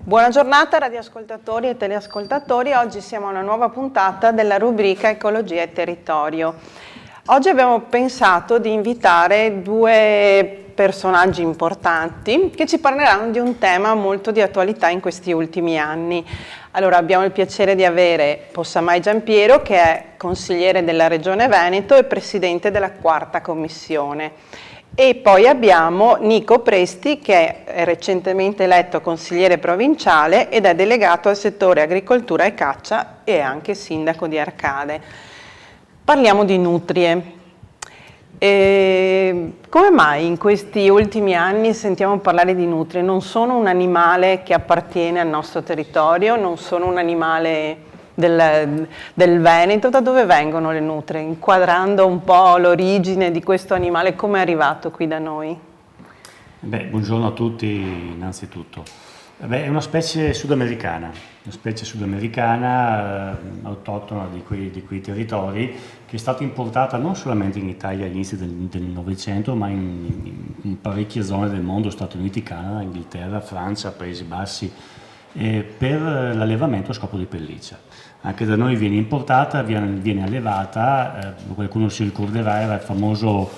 Buona giornata radioascoltatori e teleascoltatori, oggi siamo a una nuova puntata della rubrica Ecologia e Territorio. Oggi abbiamo pensato di invitare due personaggi importanti che ci parleranno di un tema molto di attualità in questi ultimi anni. Allora abbiamo il piacere di avere Possamai Giampiero, che è consigliere della Regione Veneto e presidente della quarta commissione. E poi abbiamo Nico Presti, che è recentemente eletto consigliere provinciale ed è delegato al settore agricoltura e caccia e anche sindaco di Arcade. Parliamo di nutrie. Come mai in questi ultimi anni sentiamo parlare di nutrie? Non sono un animale che appartiene al nostro territorio, non sono un animale del Veneto. Da dove vengono le nutrie? Inquadrando un po' l'origine di questo animale, come è arrivato qui da noi? Buongiorno a tutti innanzitutto. È una specie sudamericana, autoctona di quei territori, che è stata importata non solamente in Italia all'inizio del Novecento, ma in parecchie zone del mondo, Stati Uniti, Canada, Inghilterra, Francia, Paesi Bassi, per l'allevamento a scopo di pelliccia. Anche da noi viene importata, viene allevata, qualcuno si ricorderà, era il famoso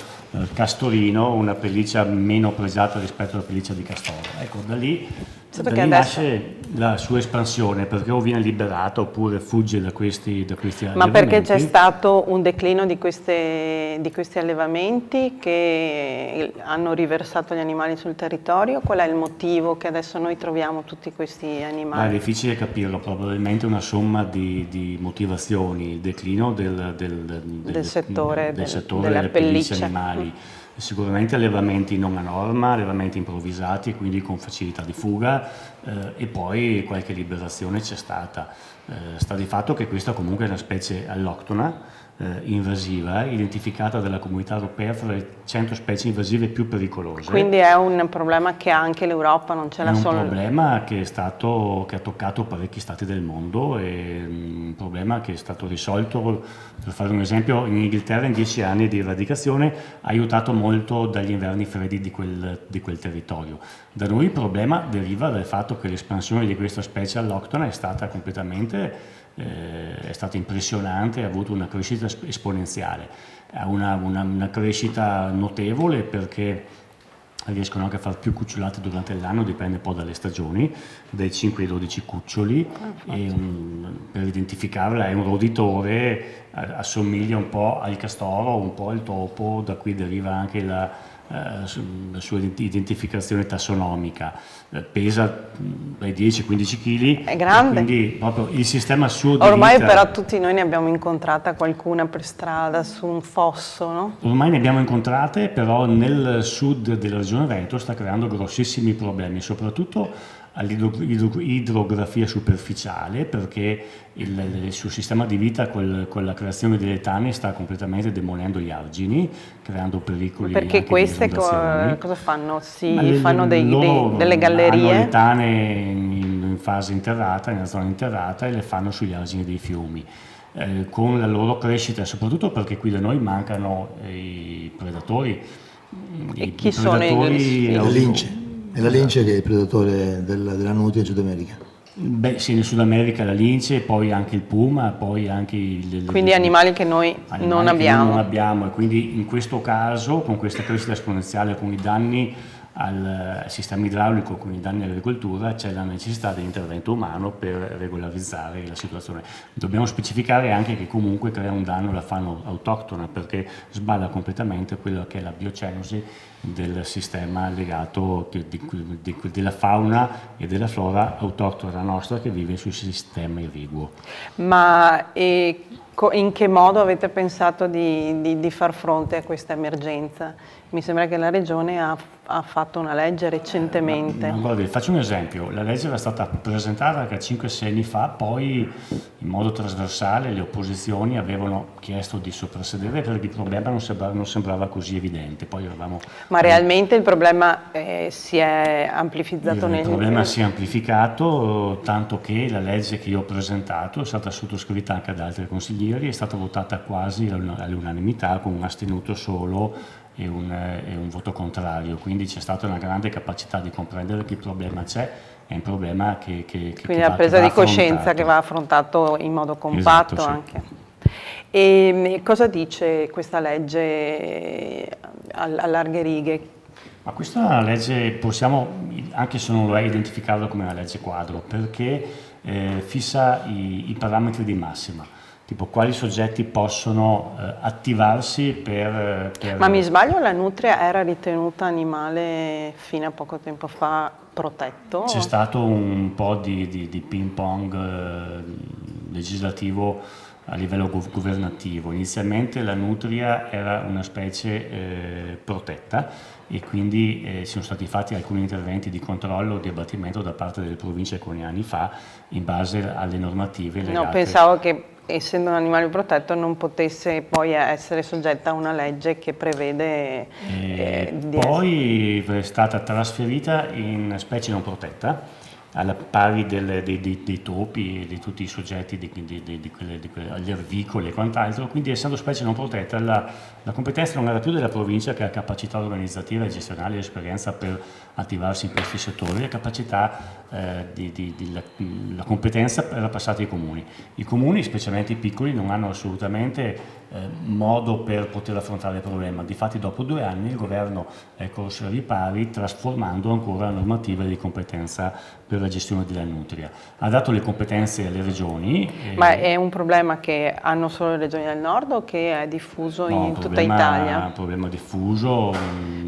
castorino, una pelliccia meno pregiata rispetto alla pelliccia di castoro. Ecco, da lì nasce la sua espansione, perché o viene liberata oppure fugge da questi allevamenti. Ma perché c'è stato un declino di questi allevamenti che hanno riversato gli animali sul territorio? Qual è il motivo che adesso noi troviamo tutti questi animali? È difficile capirlo, probabilmente una somma di motivazioni, il declino del settore delle pellicce animali. Sicuramente allevamenti non a norma, allevamenti improvvisati, quindi con facilità di fuga, e poi qualche liberazione c'è stata. Sta di fatto che questa comunque è una specie alloctona, invasiva, identificata dalla comunità europea fra le 100 specie invasive più pericolose. Quindi è un problema che anche l'Europa non ce l'ha solo. È un problema che ha toccato parecchi stati del mondo, e un problema che è stato risolto, per fare un esempio, in Inghilterra in 10 anni di eradicazione, ha aiutato molto dagli inverni freddi di quel territorio. Da noi il problema deriva dal fatto che l'espansione di questa specie alloctona è stata impressionante, ha avuto una crescita esponenziale, ha una crescita notevole, perché riescono anche a fare più cucciolate durante l'anno, dipende un po' dalle stagioni, dai 5 ai 12 cuccioli, per identificarla è un roditore, assomiglia un po' al castoro, un po' al topo, da cui deriva anche la sua identificazione tassonomica. Pesa dai 10-15 kg. È grande. Quindi proprio il sistema suo di Ormai vita. però tutti noi ne abbiamo incontrata qualcuna per strada, su un fosso, no? Ormai ne abbiamo incontrate, però nel sud della regione Veneto sta creando grossissimi problemi, soprattutto all'idrografia superficiale, perché il suo sistema di vita con la creazione delle tane sta completamente demolendo gli argini, creando pericoli. Perché anche queste di esondazioni. cosa fanno? Fanno delle gallerie? Hanno le tane in fase interrata, nella zona interrata, e le fanno sugli argini dei fiumi. Con la loro crescita, soprattutto perché qui da noi mancano i predatori. E chi sono i lince? È la lince che è il predatore della nutria in Sud America. Sì, in Sud America la lince, poi anche il puma, poi anche quindi animali che noi non abbiamo. E quindi in questo caso, con questa crescita esponenziale, con i danni al sistema idraulico, con i danni all'agricoltura, c'è la necessità dell'intervento umano per regolarizzare la situazione. Dobbiamo specificare anche che comunque crea un danno alla fauna autoctona, perché sballa completamente quello che è la biocenosi del sistema legato della fauna e della flora autoctona nostra, che vive sul sistema irriguo. Ma in che modo avete pensato di far fronte a questa emergenza? Mi sembra che la Regione ha fatto una legge recentemente. Guardi, faccio un esempio. La legge era stata presentata anche 5-6 anni fa, poi in modo trasversale le opposizioni avevano chiesto di soprassedere, perché il problema non sembrava così evidente. Poi Ma realmente il problema si è amplificato Il problema si è amplificato, tanto che la legge che io ho presentato è stata sottoscritta anche da altri consiglieri, è stata votata quasi all'unanimità, con un astenuto solo e un voto contrario, quindi c'è stata una grande capacità di comprendere che il problema c'è, è un problema che quindi la presa di coscienza che va affrontato in modo compatto. Esatto, sì. Anche. E cosa dice questa legge a larghe righe? Ma questa legge possiamo, anche se non lo è, identificarla come una legge quadro, perché fissa i parametri di massima, tipo quali soggetti possono attivarsi per... Ma mi sbaglio, la nutria era ritenuta animale fino a poco tempo fa protetto? C'è stato un po' di ping pong legislativo a livello governativo. Inizialmente la nutria era una specie protetta e quindi sono stati fatti alcuni interventi di controllo, di abbattimento da parte delle province alcuni anni fa in base alle normative legate. No, pensavo che essendo un animale protetto non potesse poi essere soggetta a una legge che prevede... poi è stata trasferita in specie non protetta, alla pari dei topi e di tutti i soggetti, agli ervicoli e quant'altro, quindi essendo specie non protetta la competenza non era più della provincia, che ha capacità organizzativa e gestionale e esperienza per attivarsi in questi settori, la capacità, la competenza era passata ai comuni. I comuni, specialmente i piccoli, non hanno assolutamente modo per poter affrontare il problema. Difatti dopo 2 anni il governo è corso ai ripari trasformando ancora la normativa di competenza per la gestione della nutria. Ha dato le competenze alle regioni. Ma è un problema che hanno solo le regioni del nord o che è diffuso in tutta Italia? È un problema diffuso.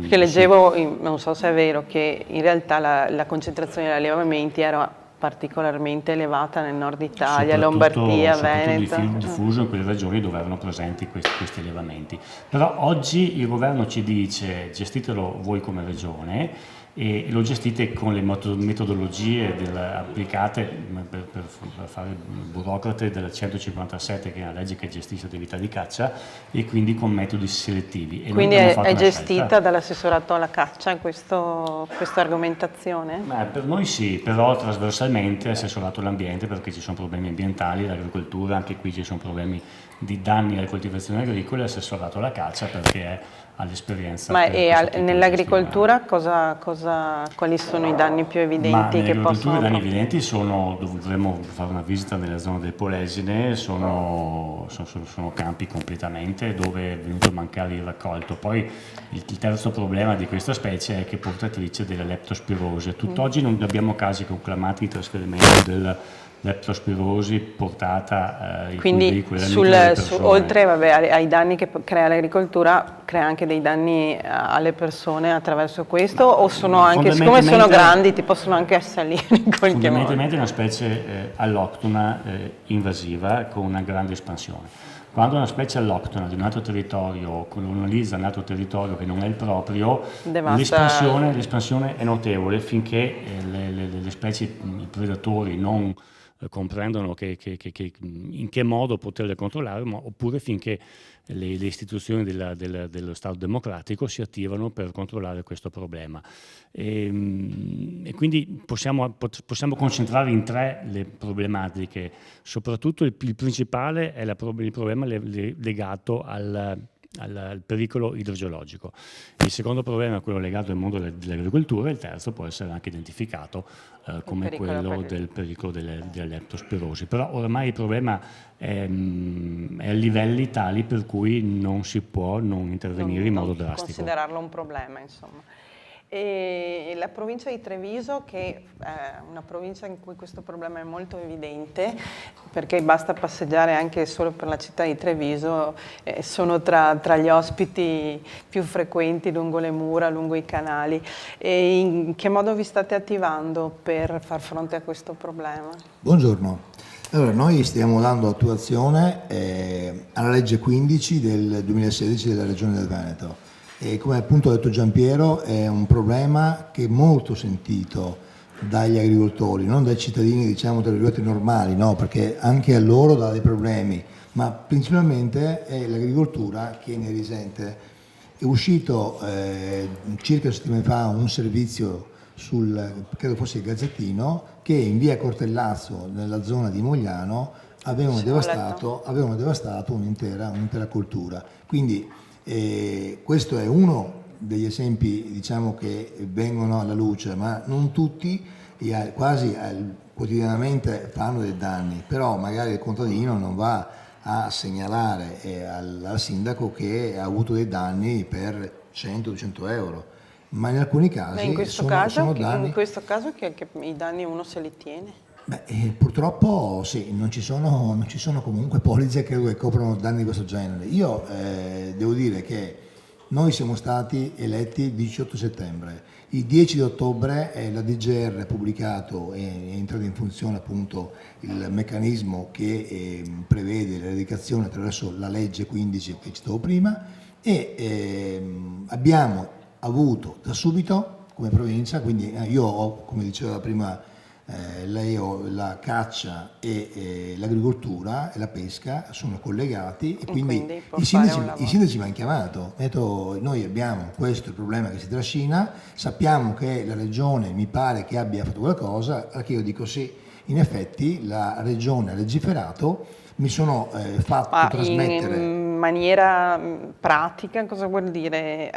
Perché leggevo, non so se è vero, che in realtà la concentrazione degli allevamenti era particolarmente elevata nel nord Italia, Lombardia, Veneto. Diffuso in quelle regioni dove erano presenti questi allevamenti. Però oggi il governo ci dice gestitelo voi come regione e lo gestite con le metodologie applicate per fare il burocrate del 157, che è una legge che gestisce attività di caccia, e quindi con metodi selettivi. E quindi è gestita dall'assessorato alla caccia questa argomentazione? Per noi sì, però trasversalmente assessorato all'ambiente, perché ci sono problemi ambientali, l'agricoltura, anche qui ci sono problemi di danni alle coltivazioni agricole, assessorato alla caccia perché è all'esperienza. Ma nell'agricoltura quali sono i danni più evidenti che possono... I danni evidenti dovremmo fare una visita nella zona del Polesine, sono campi completamente dove è venuto a mancare il raccolto. Poi il terzo problema di questa specie è che è portatrice della leptospirosi. Tutt'oggi non abbiamo casi conclamati di trasferimento della leptospirosi portata quindi oltre ai danni che crea l'agricoltura, crea anche dei danni alle persone attraverso questo, o sono anche, siccome sono grandi, ti possono anche assalire in qualche modo? Fondamentalmente è una specie alloctona invasiva con una grande espansione. Quando una specie alloctona di un altro territorio colonizza un altro territorio che non è il proprio, l'espansione è notevole finché le specie, i predatori non comprendono in che modo poterle controllare, oppure finché le istituzioni dello Stato democratico si attivano per controllare questo problema. E quindi possiamo concentrare in 3 le problematiche. Soprattutto il principale è il problema legato al pericolo idrogeologico. Il secondo problema è quello legato al mondo dell'agricoltura, e il terzo può essere anche identificato come quello del pericolo della leptospirosi. Però ormai il problema è a livelli tali per cui non si può non intervenire in modo drastico. Considerarlo un problema, insomma. E la provincia di Treviso, che è una provincia in cui questo problema è molto evidente, perché basta passeggiare anche solo per la città di Treviso, sono tra gli ospiti più frequenti lungo le mura, lungo i canali. E in che modo vi state attivando per far fronte a questo problema? Buongiorno. Allora, noi stiamo dando attuazione alla legge 15 del 2016 della Regione del Veneto. E come appunto ha detto Giampiero, è un problema che è molto sentito dagli agricoltori, non dai cittadini, diciamo, tra virgolette normali, no, perché anche a loro dà dei problemi, ma principalmente è l'agricoltura che ne risente. È uscito circa 2 settimane fa un servizio credo fosse il Gazzettino, che in via Cortellazzo, nella zona di Mogliano, avevano devastato un'intera coltura. Quindi E questo è uno degli esempi, diciamo, che vengono alla luce, ma non tutti, quasi quotidianamente fanno dei danni, però magari il contadino non va a segnalare al sindaco che ha avuto dei danni per 100-200 euro, ma in alcuni casi in questo caso, sono danni. in questo caso che i danni uno se li tiene? Beh, purtroppo sì, non ci sono comunque polizze che coprono danni di questo genere. Io devo dire che noi siamo stati eletti il 18 settembre, il 10 di ottobre la DGR ha pubblicato e è entrato in funzione appunto il meccanismo che prevede l'eradicazione attraverso la legge 15 che citavo prima, e abbiamo avuto da subito come provincia, quindi io ho, come diceva prima lei, ho la caccia e l'agricoltura e la pesca sono collegati, e quindi i sindaci mi hanno chiamato, ho detto noi abbiamo questo problema che si trascina, sappiamo che la regione mi pare che abbia fatto qualcosa, perché io dico sì, in effetti la regione ha legiferato, mi sono fatto trasmettere. In maniera pratica cosa vuol dire?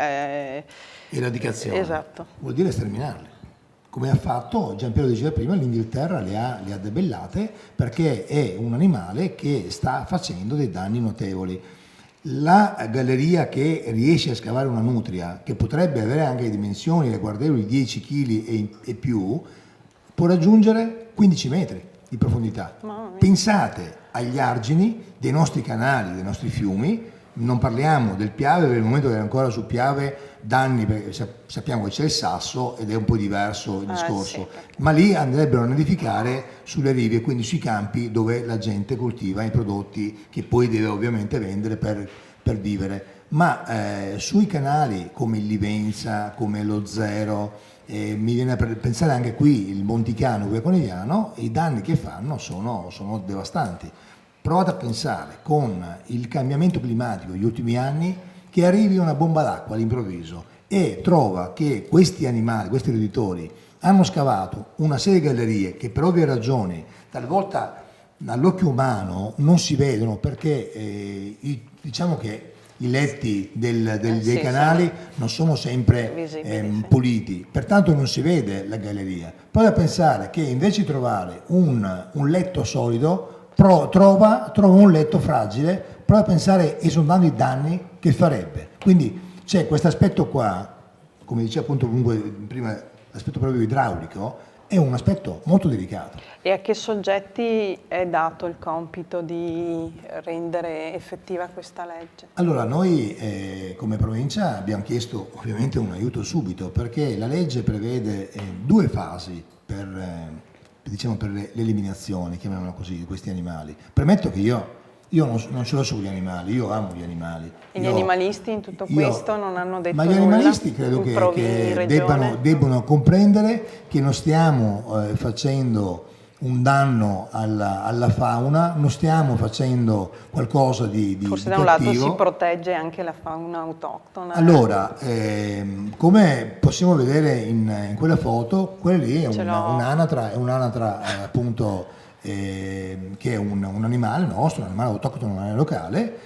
Eradicazione. Esatto. Vuol dire sterminarli. Come ha fatto, Giampiero diceva prima, l'Inghilterra le ha debellate perché è un animale che sta facendo dei danni notevoli. La galleria che riesce a scavare una nutria, che potrebbe avere anche le dimensioni ragguardevoli 10 kg e più, può raggiungere 15 metri di profondità. Pensate agli argini dei nostri canali, dei nostri fiumi, non parliamo del Piave, per il momento che è ancora su Piave danni, perché sappiamo che c'è il sasso ed è un po' diverso il discorso, sì, ma lì andrebbero a nidificare sulle rive, quindi sui campi dove la gente coltiva i prodotti che poi deve ovviamente vendere per vivere, ma sui canali come il Livenza, come lo Zero, mi viene a pensare anche qui il Monticano, qui a Conegliano, i danni che fanno sono devastanti. Provate a pensare con il cambiamento climatico degli ultimi anni che arrivi una bomba d'acqua all'improvviso e trova che questi animali, questi roditori, hanno scavato una serie di gallerie che per ovvie ragioni talvolta all'occhio umano non si vedono perché diciamo che i letti dei canali non sono sempre puliti, pertanto non si vede la galleria. Poi da pensare che invece di trovare un letto solido trova un letto fragile, prova a pensare e sondando i danni che farebbe. Quindi c'è questo aspetto qua, come diceva appunto comunque prima, l'aspetto proprio idraulico, è un aspetto molto delicato. E a che soggetti è dato il compito di rendere effettiva questa legge? Allora, noi come provincia abbiamo chiesto ovviamente un aiuto subito, perché la legge prevede due fasi per l'eliminazione, chiamiamola così, di questi animali. Premetto che io non ce l'ho sugli animali, io amo gli animali. E gli animalisti in tutto questo non hanno detto nulla? Ma gli animalisti credo che debbano comprendere che non stiamo facendo un danno alla fauna, non stiamo facendo qualcosa di forse cattivo. Da un lato si protegge anche la fauna autoctona. Allora, come possiamo vedere in quella foto, quella lì è un'anatra appunto che è un animale nostro, un animale autoctono, un animale locale.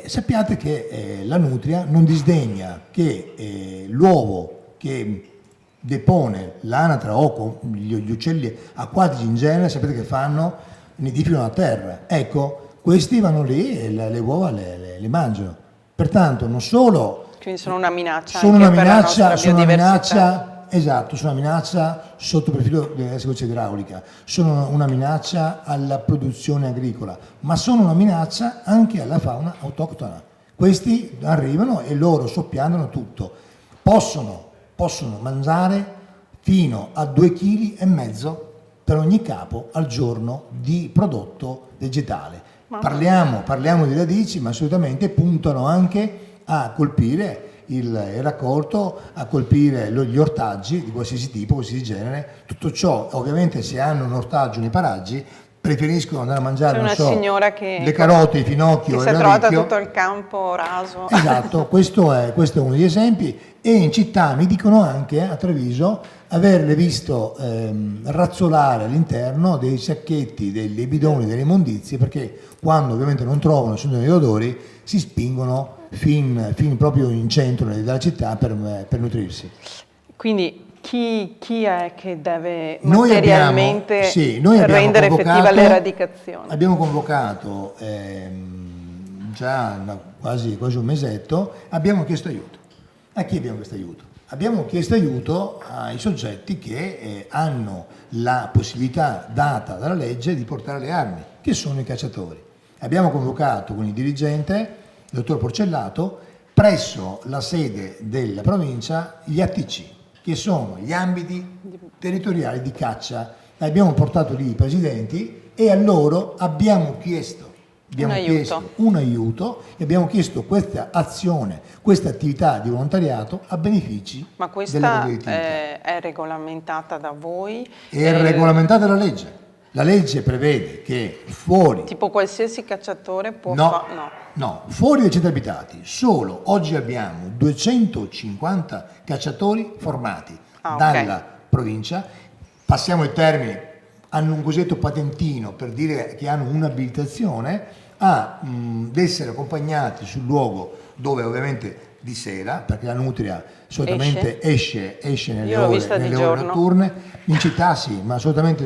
Sappiate che la nutria non disdegna che l'uovo che depone l'anatra o gli uccelli acquatici in genere, sapete che fanno? Nidificano a terra. Ecco, questi vanno lì e le uova le mangiano. Pertanto non solo... Quindi sono una minaccia anche per la nostra biodiversità. Esatto, sono una minaccia sotto il profilo della sicurezza idraulica, sono una minaccia alla produzione agricola, ma sono una minaccia anche alla fauna autoctona. Questi arrivano e loro soppiantano tutto. Possono mangiare fino a 2,5 kg per ogni capo al giorno di prodotto vegetale. Parliamo di radici, ma assolutamente puntano anche a colpire il raccolto, a colpire gli ortaggi di qualsiasi tipo, qualsiasi genere. Tutto ciò, ovviamente, se hanno un ortaggio nei paraggi, preferiscono andare a mangiare, c'è una signora che le carote, i finocchio che e si è l'radicchio. trovata tutto il campo raso. Esatto, questo è uno degli esempi. E in città mi dicono anche a Treviso averle visto razzolare all'interno dei sacchetti, dei bidoni, delle immondizie, perché quando ovviamente non trovano, sono degli odori, si spingono fin proprio in centro della città per nutrirsi. Quindi chi è che deve Noi materialmente noi abbiamo rendere convocato, effettiva l'eradicazione? Abbiamo convocato già quasi un mesetto, abbiamo chiesto aiuto. A chi abbiamo chiesto aiuto? Abbiamo chiesto aiuto ai soggetti che hanno la possibilità data dalla legge di portare le armi, che sono i cacciatori. Abbiamo convocato con il dirigente, il dottor Porcellato, presso la sede della provincia, gli ATC, che sono gli ambiti territoriali di caccia. Abbiamo portato lì i presidenti e a loro abbiamo chiesto un aiuto e abbiamo chiesto questa azione, questa attività di volontariato a benefici Ma della questa collettività. è regolamentata da voi? È regolamentata dalla legge. La legge prevede che fuori... Tipo qualsiasi cacciatore può No, fuori dai centri abitati, solo oggi abbiamo 250 cacciatori formati dalla provincia, passiamo il termine, hanno un cosiddetto patentino per dire che hanno un'abilitazione ad essere accompagnati sul luogo dove ovviamente di sera, perché la nutria solitamente esce nelle ore notturne, in città sì, ma solitamente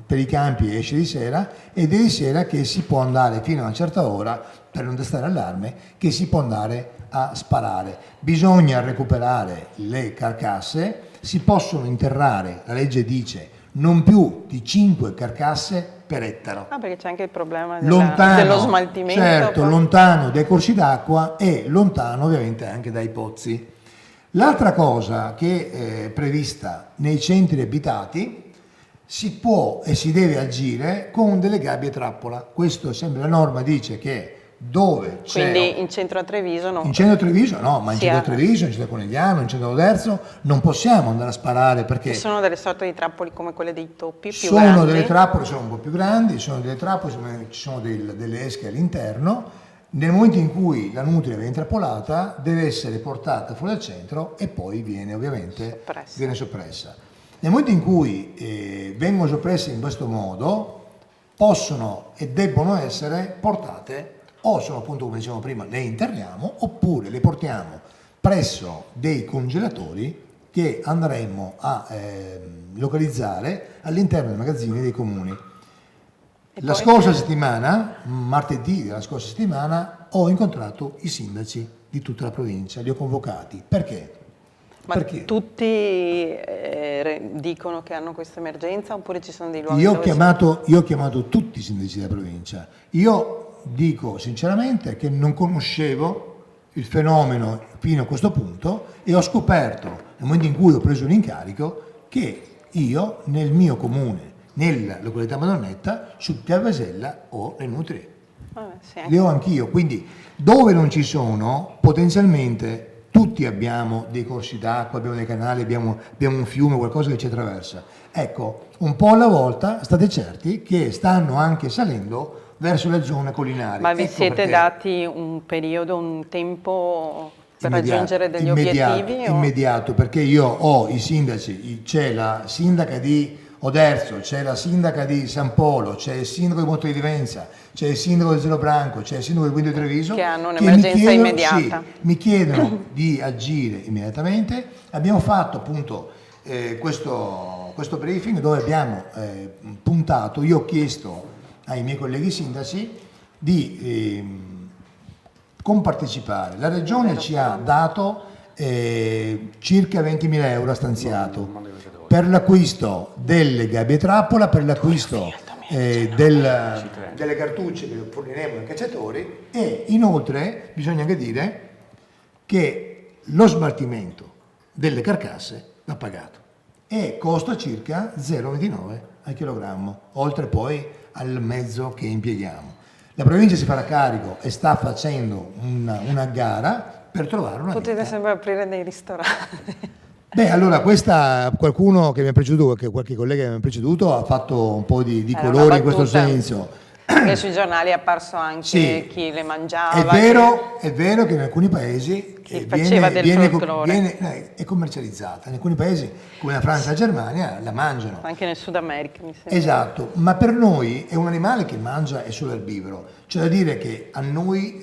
per i campi esce di sera, ed è di sera che si può andare fino a una certa ora, per non destare allarme, che si può andare a sparare. Bisogna recuperare le carcasse, si possono interrare, la legge dice, non più di 5 carcasse per ettaro. Perché c'è anche il problema dello smaltimento. Certo, lontano dai corsi d'acqua e lontano ovviamente anche dai pozzi. L'altra cosa che è prevista nei centri abitati, si può e si deve agire con delle gabbie trappola. Questo sempre la norma dice che dove c'è... Quindi in centro a Treviso no? In centro a Treviso no, ma in centro a Treviso, in centro a Conegliano, in centro a Oderzo non possiamo andare a sparare perché... Ci sono delle sorte di trappoli come quelle dei topi più grandi? Sono delle trappole, sono un po' più grandi, sono delle trappole, ci sono delle esche all'interno. Nel momento in cui la nutria viene intrappolata deve essere portata fuori dal centro e poi viene ovviamente soppressa. Nel momento in cui vengono soppresse in questo modo possono e debbono essere portate, o sono appunto come dicevamo prima, le interriamo oppure le portiamo presso dei congelatori che andremo a localizzare all'interno dei magazzini dei comuni. La scorsa settimana, martedì della scorsa settimana, ho incontrato i sindaci di tutta la provincia, li ho convocati. Perché? Perché? Tutti dicono che hanno questa emergenza oppure ci sono dei luoghi io ho chiamato tutti i sindaci della provincia. Io dico sinceramente che non conoscevo il fenomeno fino a questo punto e ho scoperto, nel momento in cui ho preso l'incarico, che io nel mio comune, nella località Madonnetta, su Piavasella ho le nutrie. Le ho anch'io, quindi dove non ci sono, potenzialmente tutti abbiamo dei corsi d'acqua, abbiamo dei canali, abbiamo un fiume, qualcosa che ci attraversa. Ecco, un po' alla volta state certi che stanno anche salendo verso le zone collinari. Ma vi siete dati un periodo, un tempo per raggiungere degli obiettivi? Immediato, perché io ho i sindaci, c'è la sindaca di Oderzo, c'è la sindaca di San Polo, c'è il sindaco di Monte di Vivenza, c'è il sindaco di Zelo Branco, c'è il sindaco di Quinto di Treviso, che hanno un'emergenza immediata. Sì, mi chiedono di agire immediatamente. Abbiamo fatto appunto questo briefing dove abbiamo puntato, io ho chiesto ai miei colleghi sindaci di compartecipare. La regione ci ha dato circa 20.000 euro stanziato per l'acquisto delle gabbie trappola, per l'acquisto delle cartucce che forniremo ai cacciatori e inoltre bisogna anche dire che lo smaltimento delle carcasse va pagato e costa circa 0,29 al chilogrammo, oltre poi al mezzo che impieghiamo. La provincia si farà carico e sta facendo una gara per trovare una Potete ditta. sempre aprire dei ristoranti. Beh, allora qualcuno che mi ha preceduto, qualche collega che mi ha preceduto ha fatto un po' di Era colori una in questo battuta. senso. Che sui giornali è apparso anche Sì, chi le è mangiava. vero che in alcuni paesi Chi faceva del folklore. è commercializzata, in alcuni paesi come la Francia e la Germania la mangiano. Anche nel Sud America, mi sembra. Esatto, ma per noi è un animale che mangia è solo erbivoro, cioè da dire che a noi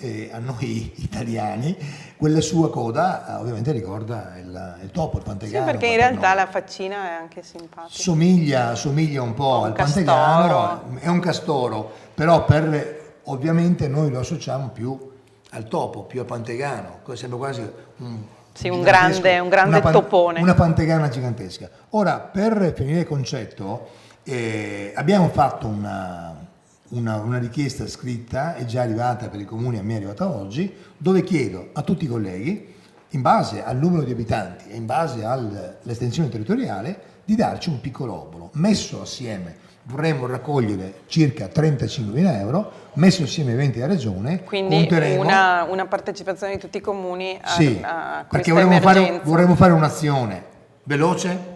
italiani quella sua coda ovviamente ricorda il topo, il Sì, pantegano. perché in realtà la faccina è anche simpatica. Somiglia un po' al pantegano, è un castoro, però ovviamente noi lo associamo più al topo, più al pantegano, sembra quasi un grande topone. Una pantegana gigantesca. Ora, per finire il concetto, abbiamo fatto una richiesta scritta, è già arrivata per i comuni, a me è arrivata oggi, dove chiedo a tutti i colleghi, in base al numero di abitanti e in base all'estensione territoriale, di darci un piccolo obolo. Messo assieme, vorremmo raccogliere circa 35.000 euro, messo assieme ai 20 della regione, quindi conteremo... una partecipazione di tutti i comuni a, sì, a perché questa emergenza. vorremmo fare un'azione veloce,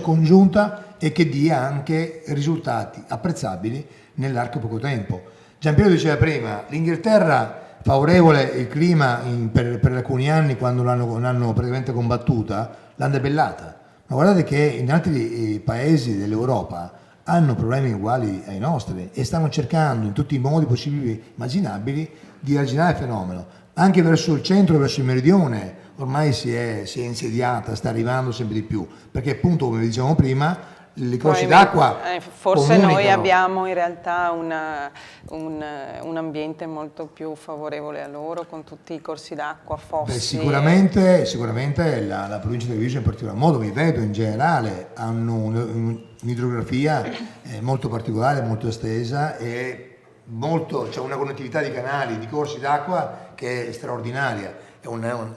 congiunta e che dia anche risultati apprezzabili nell'arco di poco tempo. Giampiero diceva prima, l'Inghilterra favorevole il clima per alcuni anni quando l'hanno praticamente combattuta, l'hanno debellata. Ma guardate che in altri paesi dell'Europa hanno problemi uguali ai nostri e stanno cercando in tutti i modi possibili immaginabili di arginare il fenomeno. Anche verso il centro, verso il meridione, ormai si è insediata, sta arrivando sempre di più, perché appunto, come dicevamo prima, i corsi d'acqua forse comunicano. Noi abbiamo in realtà un ambiente molto più favorevole a loro, con tutti i corsi d'acqua, fossi. Beh, sicuramente la provincia di Treviso in particolar modo, mi vedo in generale, hanno un'idrografia molto particolare, molto estesa e c'è una connettività di canali, di corsi d'acqua che è straordinaria.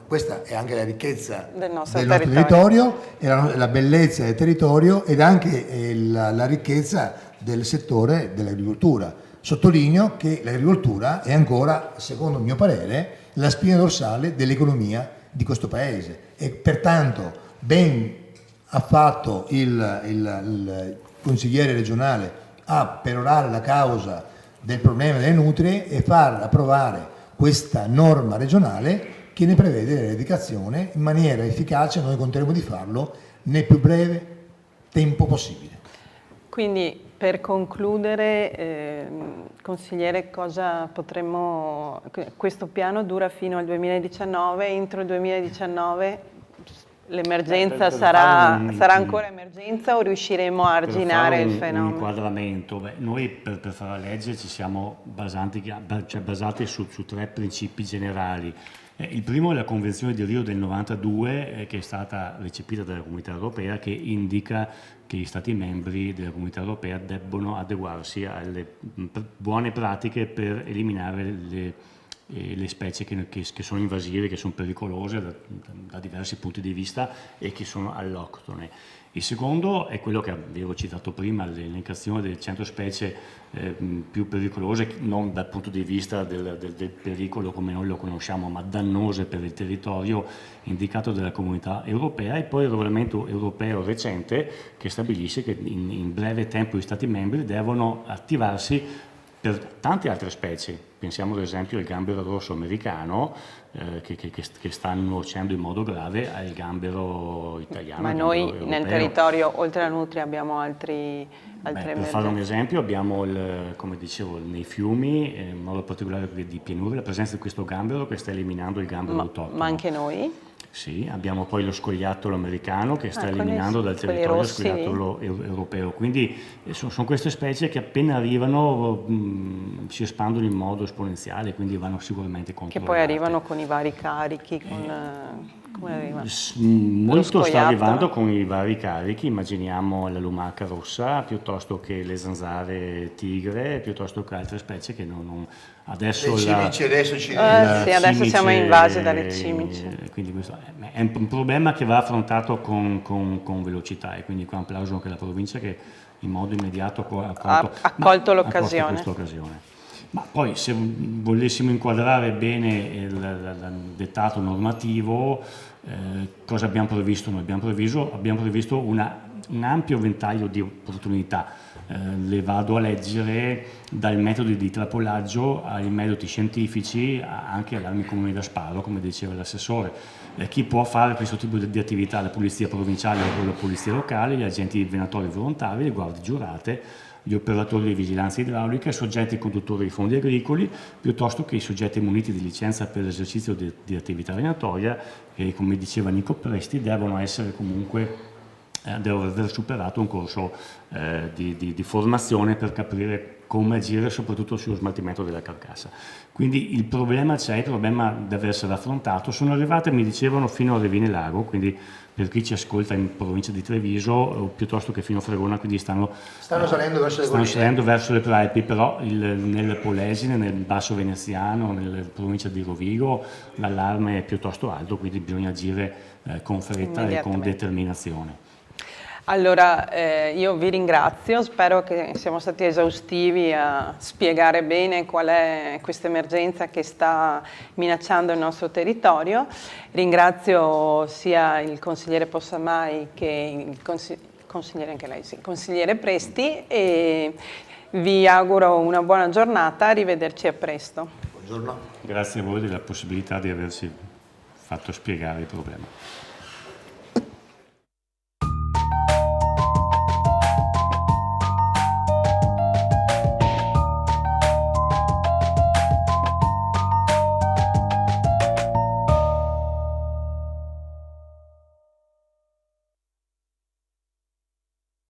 Questa è anche la ricchezza del nostro territorio e la bellezza del territorio ed anche la ricchezza del settore dell'agricoltura. Sottolineo che l'agricoltura è ancora, secondo il mio parere, la spina dorsale dell'economia di questo paese e pertanto ben ha fatto il consigliere regionale a perorare la causa del problema delle nutrie e far approvare questa norma regionale che ne prevede l'eradicazione in maniera efficace. Noi conteremo di farlo nel più breve tempo possibile. Quindi, per concludere, consigliere, questo piano dura fino al 2019, entro il 2019 l'emergenza sarà ancora emergenza o riusciremo a arginare il fenomeno? Un inquadramento. Noi per fare la legge ci siamo basati su tre principi generali. Il primo è la Convenzione di Rio del 92 che è stata recepita dalla Comunità Europea, che indica che gli Stati membri della Comunità Europea debbono adeguarsi alle buone pratiche per eliminare le specie che sono invasive, che sono pericolose da diversi punti di vista e che sono alloctone. Il secondo è quello che avevo citato prima, l'elencazione delle 100 specie più pericolose, non dal punto di vista del pericolo come noi lo conosciamo, ma dannose per il territorio indicato dalla Comunità Europea, e poi il regolamento europeo recente che stabilisce che in breve tempo gli Stati membri devono attivarsi per tante altre specie. Pensiamo ad esempio al gambero rosso americano che sta nuocendo in modo grave al gambero italiano. Ma noi nel territorio, oltre alla nutria, abbiamo altre emergenze. Per fare un esempio, abbiamo, come dicevo, nei fiumi, in modo particolare di pianura, la presenza di questo gambero che sta eliminando il gambero autoctono. Ma anche noi? Sì, abbiamo poi lo scoiattolo americano che sta eliminando dal territorio lo scoiattolo europeo. Quindi sono queste specie che appena arrivano si espandono in modo esponenziale, quindi vanno sicuramente controllate. Che poi arrivano con i vari carichi, come arrivano? Molto sta arrivando con i vari carichi, immaginiamo la lumaca rossa, piuttosto che le zanzare tigre, piuttosto che altre specie che non adesso le cimici adesso adesso siamo invasi dalle cimici. Quindi questo è un problema che va affrontato con velocità, e quindi qua un plauso anche alla provincia che in modo immediato ha colto l'occasione. Ma poi se volessimo inquadrare bene il dettato normativo, Cosa abbiamo previsto noi? Abbiamo previsto un ampio ventaglio di opportunità. Le vado a leggere dai metodi di trappolaggio ai metodi scientifici, anche alle armi comuni da sparo, come diceva l'assessore. Chi può fare questo tipo di attività? La polizia provinciale o la polizia locale, gli agenti venatori volontari, le guardie giurate, gli operatori di vigilanza idraulica, i soggetti conduttori di fondi agricoli, piuttosto che i soggetti muniti di licenza per l'esercizio di attività venatoria, che, come diceva Nico Presti, devono essere comunque devo aver superato un corso di formazione per capire come agire soprattutto sullo smaltimento della carcassa. Quindi il problema c'è, il problema deve essere affrontato. Sono arrivate, mi dicevano, fino a Revine Lago, quindi per chi ci ascolta in provincia di Treviso o piuttosto che fino a Fregona, quindi stanno salendo verso le stanno salendo verso le Prealpi, però nel Polesine, nel Basso Veneziano, nella provincia di Rovigo l'allarme è piuttosto alto, quindi bisogna agire con fretta e con determinazione. Allora, io vi ringrazio, spero che siamo stati esaustivi a spiegare bene qual è questa emergenza che sta minacciando il nostro territorio. Ringrazio sia il consigliere Possamai che il consigliere, anche lei, sì, consigliere Presti, e vi auguro una buona giornata, arrivederci a presto. Buongiorno. Grazie a voi della possibilità di averci fatto spiegare il problema.